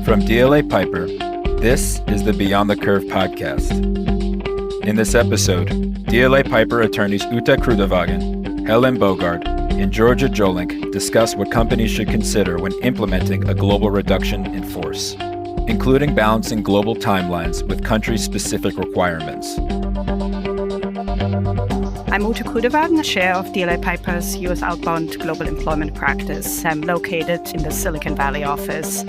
From DLA Piper, this is the Beyond the Curve podcast. In this episode, DLA Piper attorneys Ute Krudewagen, Hélène Bogaard, and Jolink discuss what companies should consider when implementing a global reduction in force, including balancing global timelines with country-specific requirements. I'm Ute Krudewagen, chair of DLA Piper's U.S. outbound global employment practice. I'm located in the Silicon Valley office.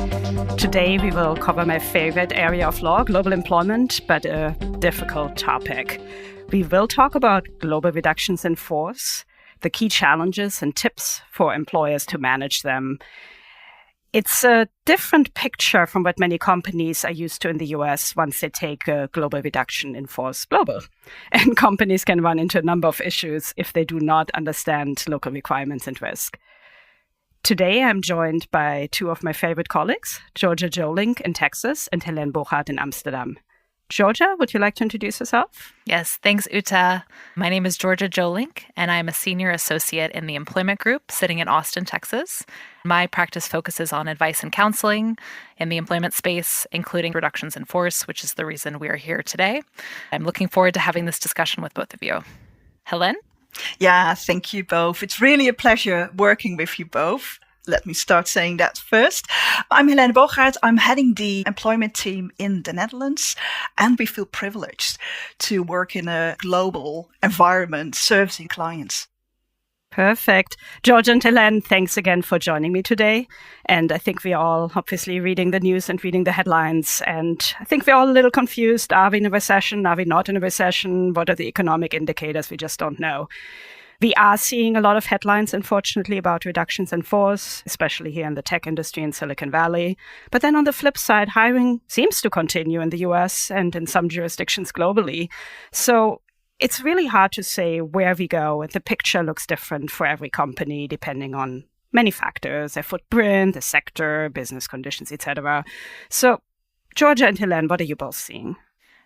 Today, we will cover my favorite area of law, global employment, but a difficult topic. We will talk about global reductions in force, the key challenges and tips for employers to manage them. It's a different picture from what many companies are used to in the US once they take a global reduction in force global. And companies can run into a number of issues if they do not understand local requirements and risk. Today, I'm joined by two of my favorite colleagues, Jolink in Texas and Hélène Bogaard in Amsterdam. Georgia, would you like to introduce yourself? Yes, thanks, Ute. My name is Jolink, and I'm a senior associate in the employment group sitting in Austin, Texas. My practice focuses on advice and counseling in the employment space, including reductions in force, which is the reason we are here today. I'm looking forward to having this discussion with both of you. Hélène? Yeah, thank you both. It's really a pleasure working with you both. Let me start saying that first. I'm Hélène Bogaard. I'm heading the employment team in the Netherlands, and we feel privileged to work in a global environment servicing clients. Perfect. George and Hélène, thanks again for joining me today. And I think we're all obviously reading the news and reading the headlines. And I think we're all a little confused. Are we in a recession? Are we not in a recession? What are the economic indicators? We just don't know. We are seeing a lot of headlines, unfortunately, about reductions in force, especially here in the tech industry in Silicon Valley. But then on the flip side, hiring seems to continue in the US and in some jurisdictions globally. So it's really hard to say where we go. And the picture looks different for every company, depending on many factors, their footprint, the sector, business conditions, etc. So Georgia and Hélène, what are you both seeing?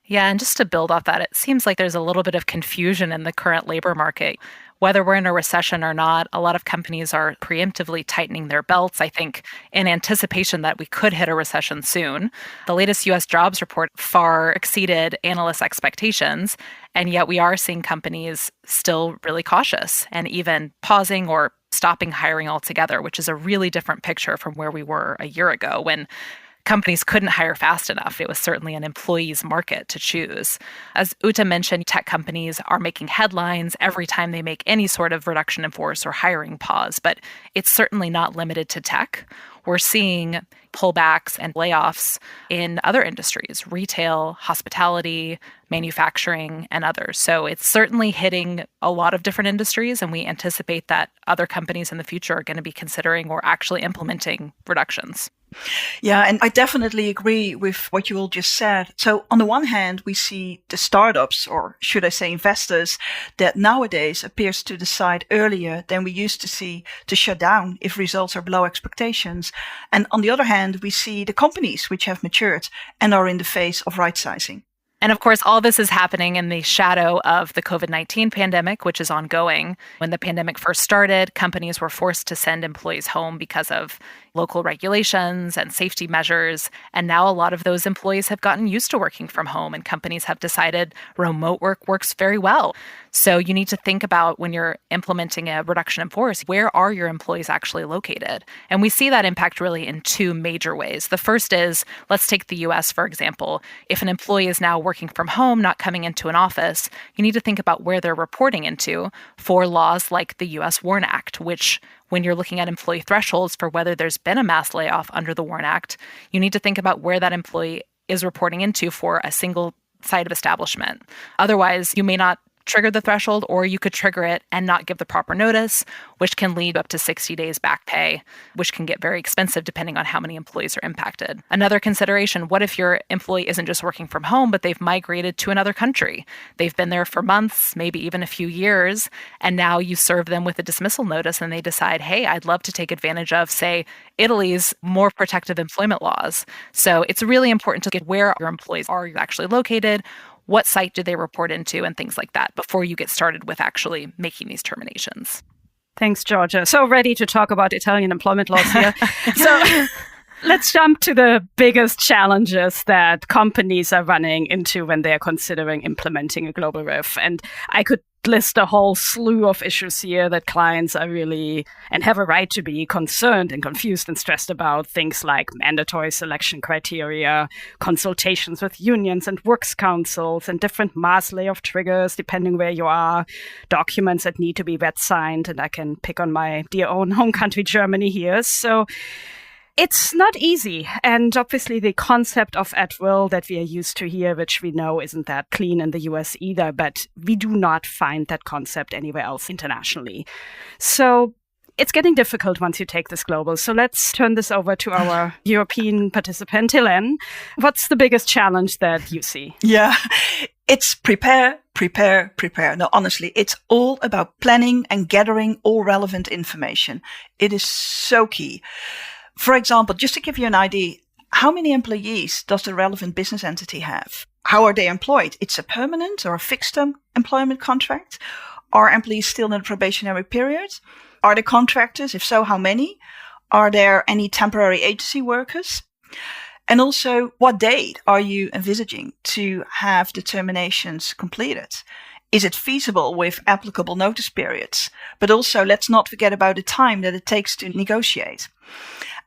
Yeah, and just to build off that, it seems like there's a little bit of confusion in the current labor market. Whether we're in a recession or not, a lot of companies are preemptively tightening their belts, I think, in anticipation that we could hit a recession soon. The latest U.S. jobs report far exceeded analysts' expectations, and yet we are seeing companies still really cautious and even pausing or stopping hiring altogether, which is a really different picture from where we were a year ago when companies couldn't hire fast enough. It was certainly an employee's market to choose. As Ute mentioned, tech companies are making headlines every time they make any sort of reduction in force or hiring pause, but it's certainly not limited to tech. We're seeing pullbacks and layoffs in other industries, retail, hospitality, manufacturing, and others. So it's certainly hitting a lot of different industries, and we anticipate that other companies in the future are going to be considering or actually implementing reductions. Yeah, and I definitely agree with what you all just said. So on the one hand, we see the startups, or should I say investors, that nowadays appears to decide earlier than we used to see to shut down if results are below expectations. And on the other hand, we see the companies which have matured and are in the phase of right-sizing. And of course, all this is happening in the shadow of the COVID-19 pandemic, which is ongoing. When the pandemic first started, companies were forced to send employees home because of local regulations and safety measures. And now a lot of those employees have gotten used to working from home, and companies have decided remote work works very well. So you need to think about, when you're implementing a reduction in force, where are your employees actually located? And we see that impact really in two major ways. The first is, let's take the US, for example. If an employee is now working from home, not coming into an office, you need to think about where they're reporting into for laws like the US WARN Act, which, when you're looking at employee thresholds for whether there's been a mass layoff under the WARN Act, you need to think about where that employee is reporting into for a single site of establishment. Otherwise, you may not trigger the threshold, or you could trigger it and not give the proper notice, which can lead up to 60 days back pay, which can get very expensive depending on how many employees are impacted. Another consideration, what if your employee isn't just working from home, but they've migrated to another country? They've been there for months, maybe even a few years, and now you serve them with a dismissal notice and they decide, hey, I'd love to take advantage of, say, Italy's more protective employment laws. So it's really important to get where your employees are actually located, what site do they report into, and things like that before you get started with actually making these terminations. Thanks, Georgia. So ready to talk about Italian employment laws here. So Let's jump to the biggest challenges that companies are running into when they're considering implementing a global RIF. And I could list a whole slew of issues here that clients are really, and have a right to be, concerned and confused and stressed about. Things like mandatory selection criteria, consultations with unions and works councils, and different mass layoff triggers depending where you are, documents that need to be wet signed, and I can pick on my dear own home country, Germany here. So it's not easy. And obviously the concept of at will that we are used to here, which we know isn't that clean in the US either, but we do not find that concept anywhere else internationally. So it's getting difficult once you take this global. So let's turn this over to our European participant, Hélène. What's the biggest challenge that you see? Yeah, it's prepare. No, honestly, it's all about planning and gathering all relevant information. It is so key. For example, just to give you an idea, how many employees does the relevant business entity have? How are they employed? It's a permanent or a fixed-term employment contract? Are employees still in a probationary period? Are they contractors? If so, how many? Are there any temporary agency workers? And also, what date are you envisaging to have the terminations completed? Is it feasible with applicable notice periods? But also, let's not forget about the time that it takes to negotiate.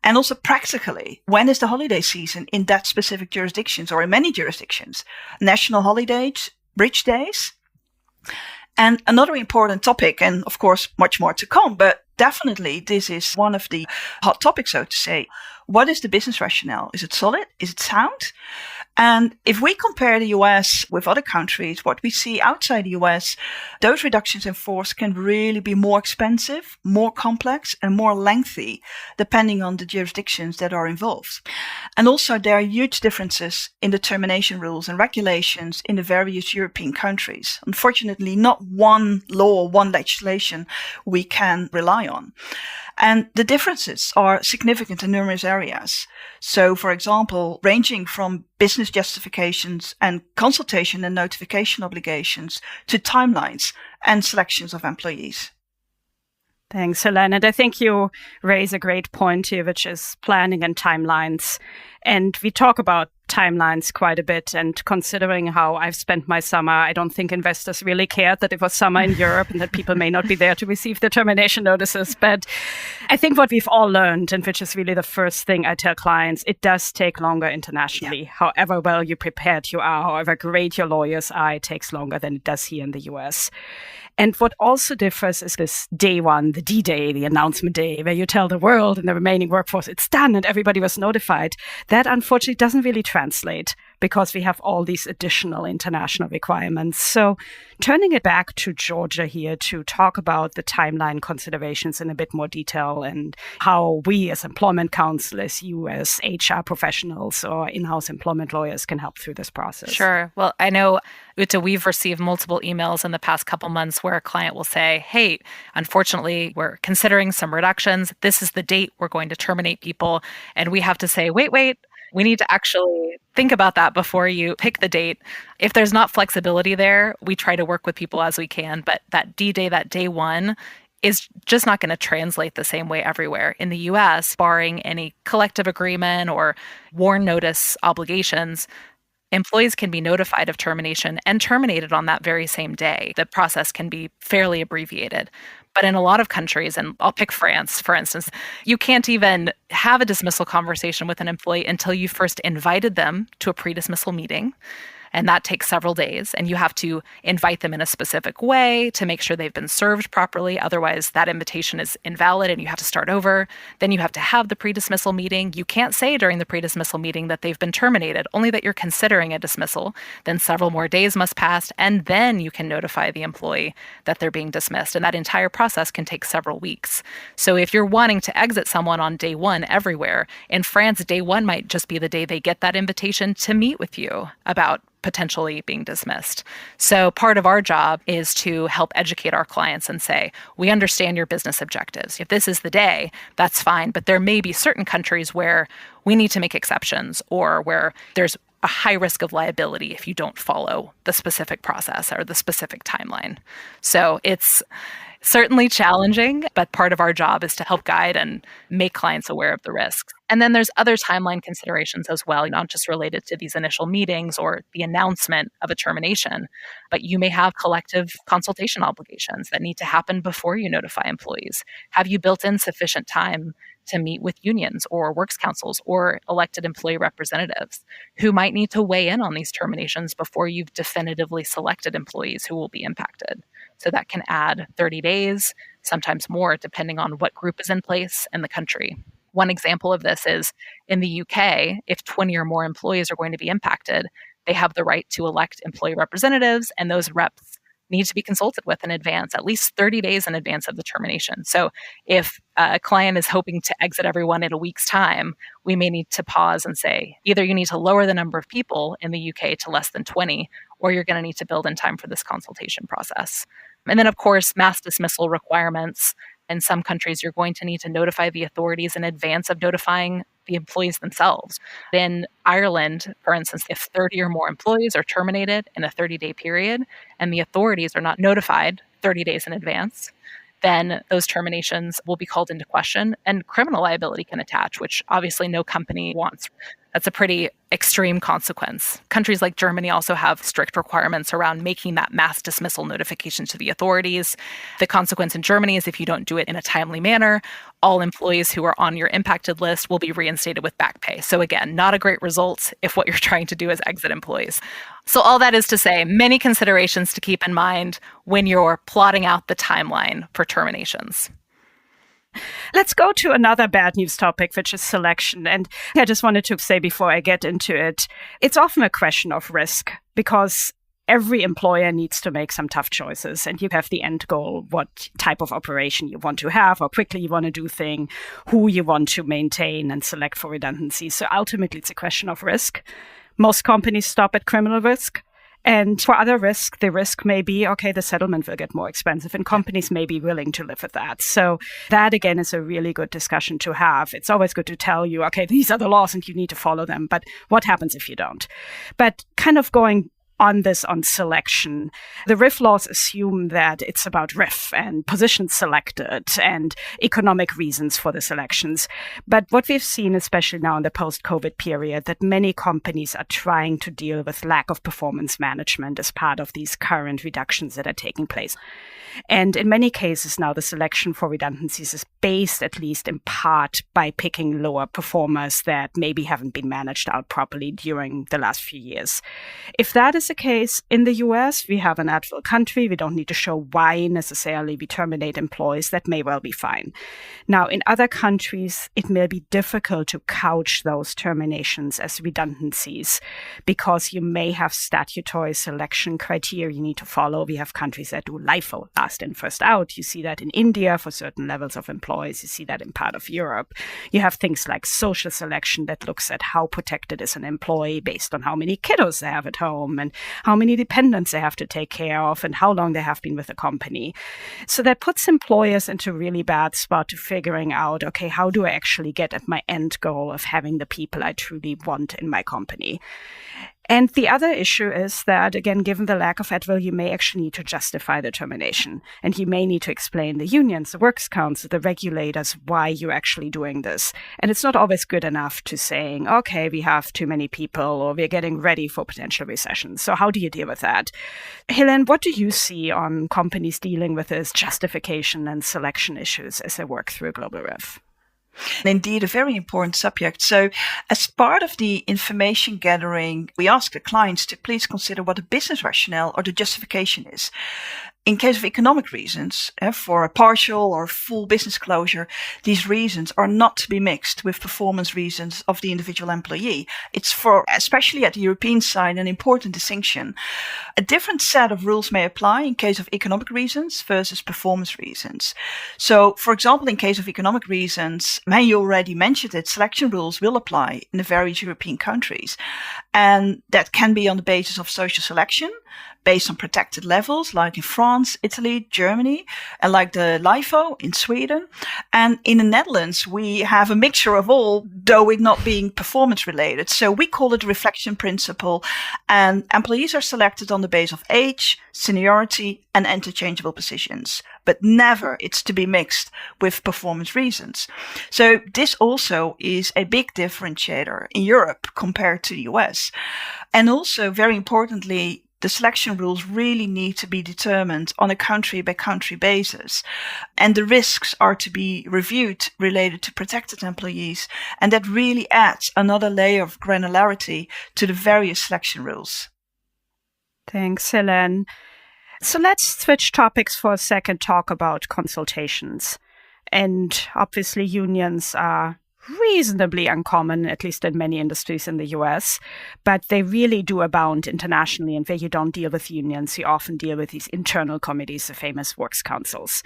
And also practically, when is the holiday season in that specific jurisdictions or in many jurisdictions? National holidays, bridge days. And another important topic, and of course much more to come, but definitely this is one of the hot topics, so to say. What is the business rationale? Is it solid? Is it sound? And if we compare the US with other countries, what we see outside the US, those reductions in force can really be more expensive, more complex, and more lengthy, depending on the jurisdictions that are involved. And also there are huge differences in the termination rules and regulations in the various European countries. Unfortunately, not one law, one legislation we can rely on. And the differences are significant in numerous areas. So, for example, ranging from business justifications and consultation and notification obligations to timelines and selections of employees. Thanks, Hélène. And I think you raise a great point here, which is planning and timelines. And we talk about timelines quite a bit. And considering how I've spent my summer, I don't think investors really cared that it was summer in Europe and that people may not be there to receive the termination notices. But I think what we've all learned, and which is really the first thing I tell clients, it does take longer internationally. Yeah. However well you prepared you are, however great your lawyers are, it takes longer than it does here in the US. And what also differs is this day one, the D-Day, the announcement day, where you tell the world and the remaining workforce it's done and everybody was notified. That unfortunately doesn't really translate because we have all these additional international requirements. So turning it back to Georgia here to talk about the timeline considerations in a bit more detail and how we as employment counsel, as you as HR professionals or in-house employment lawyers can help through this process. Sure. Well, I know, Ute, we've received multiple emails in the past couple months where a client will say, hey, unfortunately, we're considering some reductions. This is the date we're going to terminate people. And we have to say, wait, we need to actually think about that before you pick the date. If there's not flexibility there, we try to work with people as we can. But that D-Day, that day one, is just not going to translate the same way everywhere. In the US, barring any collective agreement or WARN notice obligations, employees can be notified of termination and terminated on that very same day. The process can be fairly abbreviated. But in a lot of countries, and I'll pick France, for instance, you can't even have a dismissal conversation with an employee until you first invited them to a pre-dismissal meeting. And that takes several days. And you have to invite them in a specific way to make sure they've been served properly. Otherwise, that invitation is invalid and you have to start over. Then you have to have the pre-dismissal meeting. You can't say during the pre-dismissal meeting that they've been terminated, only that you're considering a dismissal. Then several more days must pass, and then you can notify the employee that they're being dismissed. And that entire process can take several weeks. So if you're wanting to exit someone on day one everywhere, in France, day one might just be the day they get that invitation to meet with you about potentially being dismissed. So part of our job is to help educate our clients and say, we understand your business objectives. If this is the day, that's fine. But there may be certain countries where we need to make exceptions or where there's a high risk of liability if you don't follow the specific process or the specific timeline. So it's certainly challenging, but part of our job is to help guide and make clients aware of the risks. And then there's other timeline considerations as well, not just related to these initial meetings or the announcement of a termination, but you may have collective consultation obligations that need to happen before you notify employees. Have you built in sufficient time to meet with unions or works councils or elected employee representatives who might need to weigh in on these terminations before you've definitively selected employees who will be impacted? So that can add 30 days, sometimes more, depending on what group is in place and the country. One example of this is in the UK, if 20 or more employees are going to be impacted, they have the right to elect employee representatives, and those reps need to be consulted with in advance, at least 30 days in advance of the termination. So if a client is hoping to exit everyone in a week's time, we may need to pause and say, either you need to lower the number of people in the UK to less than 20, or you're going to need to build in time for this consultation process. And then, of course, mass dismissal requirements. In some countries, you're going to need to notify the authorities in advance of notifying the employees themselves. In Ireland, for instance, if 30 or more employees are terminated in a 30-day period and the authorities are not notified 30 days in advance, then those terminations will be called into question and criminal liability can attach, which obviously no company wants. That's a pretty extreme consequence. Countries like Germany also have strict requirements around making that mass dismissal notification to the authorities. The consequence in Germany is if you don't do it in a timely manner, all employees who are on your impacted list will be reinstated with back pay. So again, not a great result if what you're trying to do is exit employees. So all that is to say, many considerations to keep in mind when you're plotting out the timeline for terminations. Let's go to another bad news topic, which is selection. And I just wanted to say before I get into it, it's often a question of risk because every employer needs to make some tough choices and you have the end goal, what type of operation you want to have, how quickly you want to do things, who you want to maintain and select for redundancy. So ultimately, it's a question of risk. Most companies stop at criminal risk. And for other risk, the risk may be, okay, the settlement will get more expensive and companies may be willing to live with that. So that, again, is a really good discussion to have. It's always good to tell you, okay, these are the laws and you need to follow them. But what happens if you don't? But kind of going on selection, the RIF laws assume that it's about RIF and positions selected and economic reasons for the selections. But what we've seen, especially now in the post-COVID period, that many companies are trying to deal with lack of performance management as part of these current reductions that are taking place. And in many cases now, the selection for redundancies is based, at least in part, by picking lower performers that maybe haven't been managed out properly during the last few years. If that is the case in the US, we have an at-will country. We don't need to show why necessarily we terminate employees. That may well be fine. Now, in other countries, it may be difficult to couch those terminations as redundancies because you may have statutory selection criteria you need to follow. We have countries that do LIFO, last in, first out. You see that in India for certain levels of employees. You see that in part of Europe. You have things like social selection that looks at how protected is an employee based on how many kiddos they have at home and how many dependents they have to take care of and how long they have been with the company. So that puts employers into a really bad spot to figuring out, okay, how do I actually get at my end goal of having the people I truly want in my company? And the other issue is that, again, given the lack of at-will, you may actually need to justify the termination. And you may need to explain the unions, the works council, the regulators, why you're actually doing this. And it's not always good enough to saying, okay, we have too many people or we're getting ready for potential recession. So how do you deal with that? Hélène, what do you see on companies dealing with this justification and selection issues as they work through a global RIF? Indeed, a very important subject. So as part of the information gathering, we ask the clients to please consider what the business rationale or the justification is. In case of economic reasons, for a partial or full business closure, these reasons are not to be mixed with performance reasons of the individual employee. It's for, especially at the European side, an important distinction. A different set of rules may apply in case of economic reasons versus performance reasons. So, for example, in case of economic reasons, you already mentioned it, selection rules will apply in the various European countries. And that can be on the basis of social selection, based on protected levels, like in France, Italy, Germany, and like the LIFO in Sweden. And in the Netherlands, we have a mixture of all, though it not being performance related. So we call it the reflection principle. And employees are selected on the basis of age, seniority, and interchangeable positions. But never it's to be mixed with performance reasons. So this also is a big differentiator in Europe compared to the US. And also, very importantly, the selection rules really need to be determined on a country-by-country basis. And the risks are to be reviewed related to protected employees. And that really adds another layer of granularity to the various selection rules. Thanks, Hélène. So let's switch topics for a second, talk about consultations. And obviously unions are reasonably uncommon, at least in many industries in the US, but they really do abound internationally. And where you don't deal with unions, you often deal with these internal committees, the famous works councils.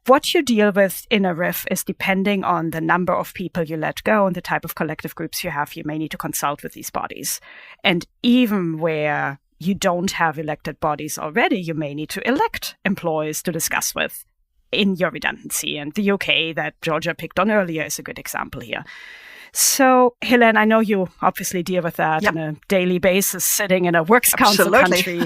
What you deal with in a RIF is depending on the number of people you let go and the type of collective groups you have, you may need to consult with these bodies. And even where you don't have elected bodies already, you may need to elect employees to discuss with in your redundancy. And the UK that Georgia picked on earlier is a good example here. So, Hélène, I know you obviously deal with that on a daily basis, sitting in a works council country.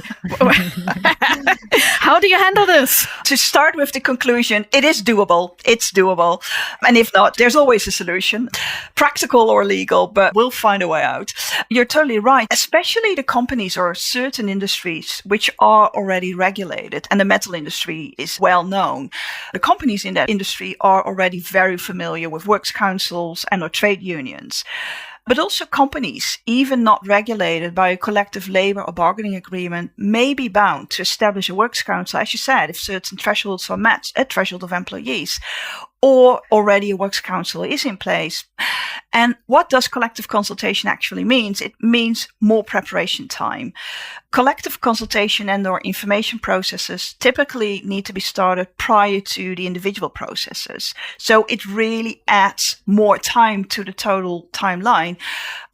How do you handle this? To start with the conclusion, it is doable. It's doable. And if not, there's always a solution, practical or legal, but we'll find a way out. You're totally right, especially the companies or certain industries which are already regulated, and the metal industry is well known. The companies in that industry are already very familiar with works councils and or trade unions. But also companies, even not regulated by a collective labor or bargaining agreement, may be bound to establish a works council, as you said, if certain thresholds are met, a threshold of employees, or already a works council is in place. And what does collective consultation actually mean? It means more preparation time. Collective consultation and or information processes typically need to be started prior to the individual processes. So it really adds more time to the total timeline.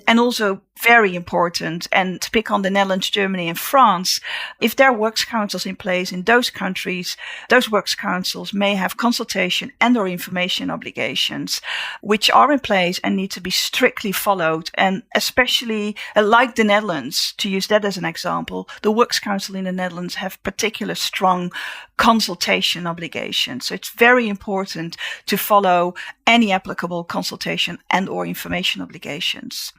And also very important, and to pick on the Netherlands, Germany, and France, if there are works councils in place in those countries, those works councils may have consultation and or information obligations, which are in place and need to be strictly followed. And especially like the Netherlands, to use that as an example, the works council in the Netherlands have particular strong consultation obligations. So it's very important to follow any applicable consultation and or information obligations.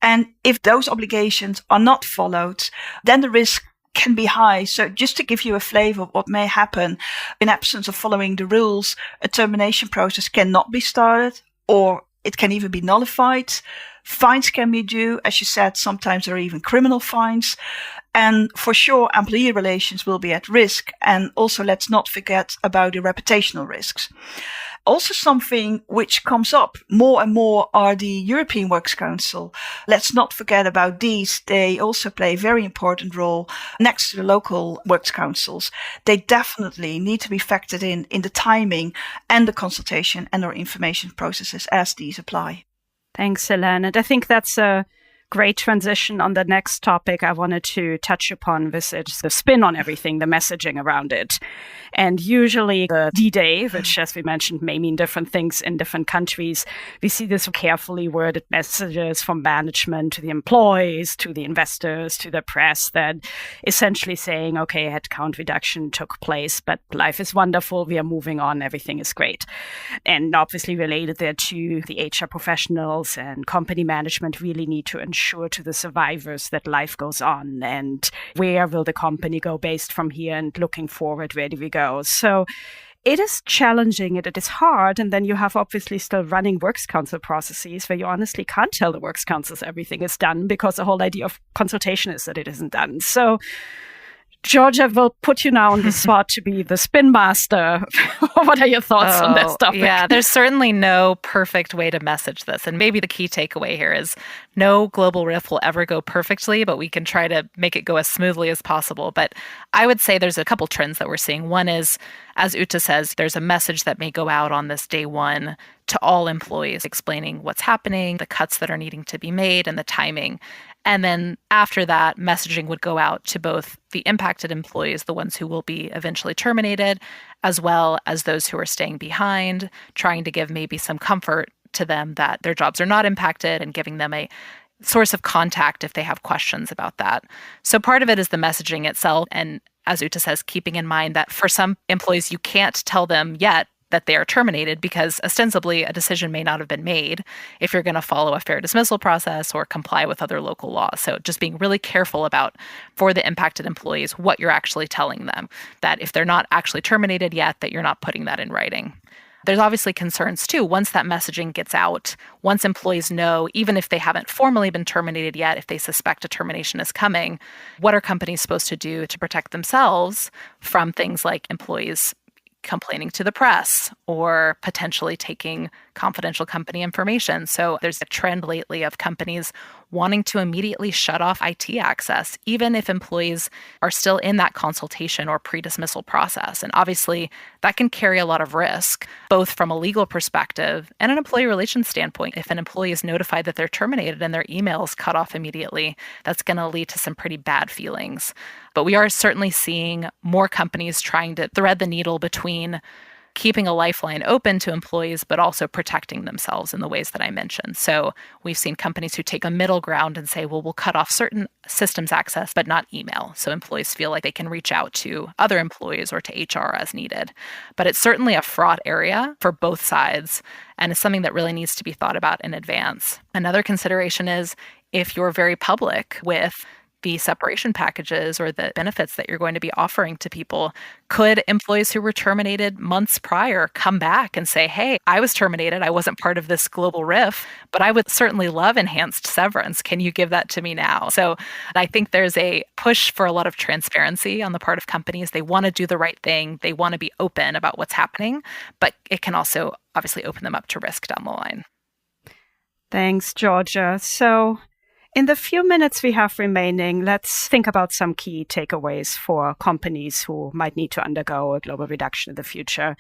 And if those obligations are not followed, then the risk can be high. So just to give you a flavor of what may happen, in absence of following the rules, a termination process cannot be started, or it can even be nullified. Fines can be due. As you said, sometimes there are even criminal fines. And for sure, employee relations will be at risk. And also, let's not forget about the reputational risks. Also, something which comes up more and more are the European Works Council. Let's not forget about these. They also play a very important role next to the local works councils. They definitely need to be factored in the timing and the consultation and our information processes as these apply. Thanks, Hélène. And I think that's a great transition on the next topic I wanted to touch upon, which is the spin on everything, the messaging around it. And usually the D-Day, which, as we mentioned, may mean different things in different countries, we see this carefully worded messages from management to the employees, to the investors, to the press, that essentially saying, okay, headcount reduction took place, but life is wonderful, we are moving on, everything is great. And obviously related there to the HR professionals and company management really need to ensure to the survivors that life goes on, and where will the company go based from here, and looking forward, where do we go? So it is challenging, it is hard, and then you have obviously still running works council processes where you honestly can't tell the works councils everything is done, because the whole idea of consultation is that it isn't done. So Georgia, will put you now on the spot to be the spin master. What are your thoughts on this topic? Yeah, there's certainly no perfect way to message this. And maybe the key takeaway here is no global RIF will ever go perfectly, but we can try to make it go as smoothly as possible. But I would say there's a couple trends that we're seeing. One is, as Ute says, there's a message that may go out on this day one to all employees explaining what's happening, the cuts that are needing to be made, and the timing. And then after that, messaging would go out to both the impacted employees, the ones who will be eventually terminated, as well as those who are staying behind, trying to give maybe some comfort to them that their jobs are not impacted and giving them a source of contact if they have questions about that. So part of it is the messaging itself. And as Ute says, keeping in mind that for some employees, you can't tell them yet that they are terminated because ostensibly a decision may not have been made if you're going to follow a fair dismissal process or comply with other local laws. So just being really careful about, for the impacted employees, what you're actually telling them, that if they're not actually terminated yet, that you're not putting that in writing. There's obviously concerns too. Once that messaging gets out, once employees know, even if they haven't formally been terminated yet, if they suspect a termination is coming, what are companies supposed to do to protect themselves from things like employees complaining to the press or potentially taking confidential company information? So there's a trend lately of companies wanting to immediately shut off IT access, even if employees are still in that consultation or pre-dismissal process. And obviously, that can carry a lot of risk, both from a legal perspective and an employee relations standpoint. If an employee is notified that they're terminated and their email is cut off immediately, that's going to lead to some pretty bad feelings. But we are certainly seeing more companies trying to thread the needle between keeping a lifeline open to employees, but also protecting themselves in the ways that I mentioned. So we've seen companies who take a middle ground and say, well, we'll cut off certain systems access, but not email. So employees feel like they can reach out to other employees or to HR as needed. But it's certainly a fraught area for both sides, and it's something that really needs to be thought about in advance. Another consideration is if you're very public with the separation packages or the benefits that you're going to be offering to people, could employees who were terminated months prior come back and say, hey, I was terminated, I wasn't part of this global RIF, but I would certainly love enhanced severance. Can you give that to me now? So I think there's a push for a lot of transparency on the part of companies. They want to do the right thing. They want to be open about what's happening, but it can also obviously open them up to risk down the line. Thanks, Georgia. So in the few minutes we have remaining, let's think about some key takeaways for companies who might need to undergo a global reduction in the future.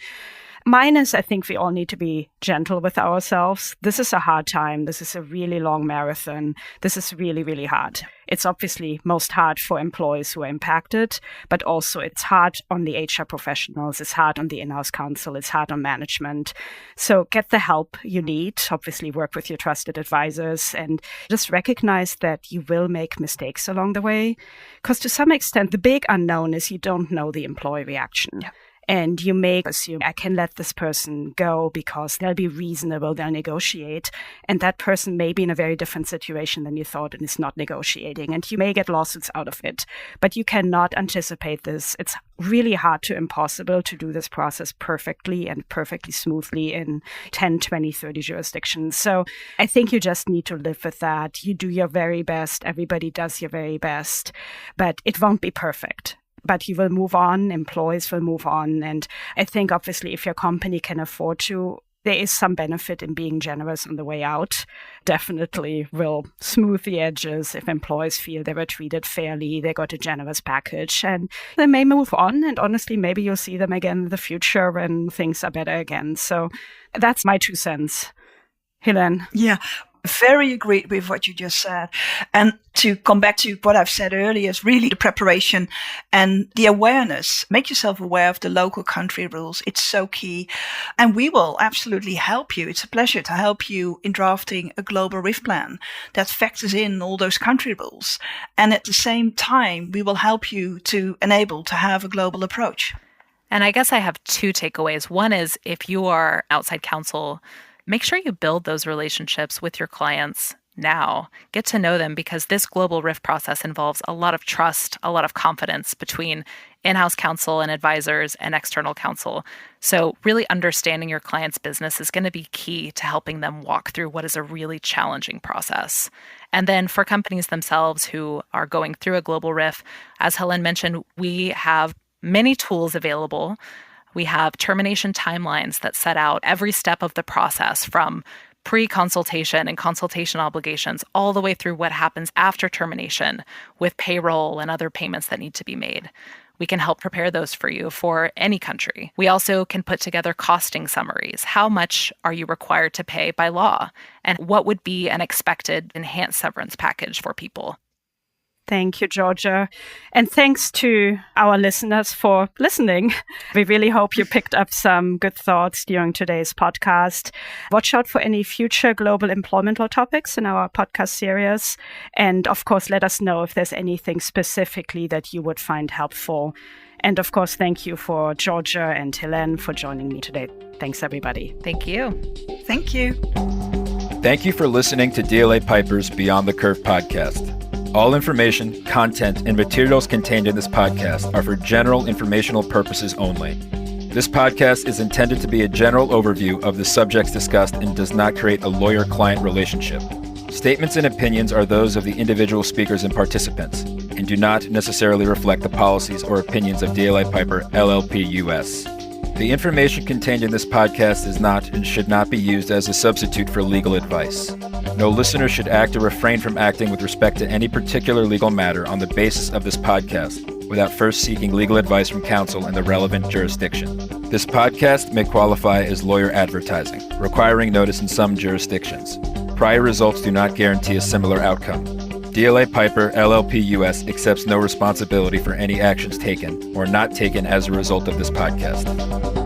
Mine is, I think we all need to be gentle with ourselves. This is a hard time. This is a really long marathon. This is really, really hard. It's obviously most hard for employees who are impacted, but also it's hard on the HR professionals. It's hard on the in-house counsel. It's hard on management. So get the help you need. Obviously work with your trusted advisors and just recognize that you will make mistakes along the way. Because to some extent, the big unknown is you don't know the employee reaction. Yeah. And you may assume, I can let this person go because they'll be reasonable, they'll negotiate. And that person may be in a very different situation than you thought and is not negotiating. And you may get lawsuits out of it. But you cannot anticipate this. It's really hard to impossible to do this process perfectly and perfectly smoothly in 10, 20, 30 jurisdictions. So I think you just need to live with that. You do your very best. Everybody does your very best. But it won't be perfect. But you will move on, employees will move on. And I think obviously if your company can afford to, there is some benefit in being generous on the way out. Definitely will smooth the edges if employees feel they were treated fairly, they got a generous package, and they may move on. And honestly, maybe you'll see them again in the future when things are better again. So that's my 2 cents. Hélène? Yeah. Very agreed with what you just said. And to come back to what I've said earlier is really the preparation and the awareness. Make yourself aware of the local country rules. It's so key. And we will absolutely help you. It's a pleasure to help you in drafting a global RIF plan that factors in all those country rules. And at the same time, we will help you to enable to have a global approach. And I guess I have 2 takeaways. One is if you are outside counsel, make sure you build those relationships with your clients now. Get to know them because this global RIF process involves a lot of trust, a lot of confidence between in-house counsel and advisors and external counsel. So really understanding your client's business is going to be key to helping them walk through what is a really challenging process. And then for companies themselves who are going through a global RIF, as Hélène mentioned, we have many tools available. We have termination timelines that set out every step of the process from pre-consultation and consultation obligations, all the way through what happens after termination with payroll and other payments that need to be made. We can help prepare those for you for any country. We also can put together costing summaries. How much are you required to pay by law? And what would be an expected enhanced severance package for people? Thank you, Georgia. And thanks to our listeners for listening. We really hope you picked up some good thoughts during today's podcast. Watch out for any future global employment law topics in our podcast series. And of course, let us know if there's anything specifically that you would find helpful. And of course, thank you for Georgia and Hélène for joining me today. Thanks, everybody. Thank you. Thank you. Thank you for listening to DLA Piper's Beyond the Curve podcast. All information, content, and materials contained in this podcast are for general informational purposes only. This podcast is intended to be a general overview of the subjects discussed and does not create a lawyer-client relationship. Statements and opinions are those of the individual speakers and participants, and do not necessarily reflect the policies or opinions of DLA Piper, LLP US. The information contained in this podcast is not and should not be used as a substitute for legal advice. No listener should act or refrain from acting with respect to any particular legal matter on the basis of this podcast without first seeking legal advice from counsel in the relevant jurisdiction. This podcast may qualify as lawyer advertising, requiring notice in some jurisdictions. Prior results do not guarantee a similar outcome. DLA Piper, LLP US accepts no responsibility for any actions taken or not taken as a result of this podcast.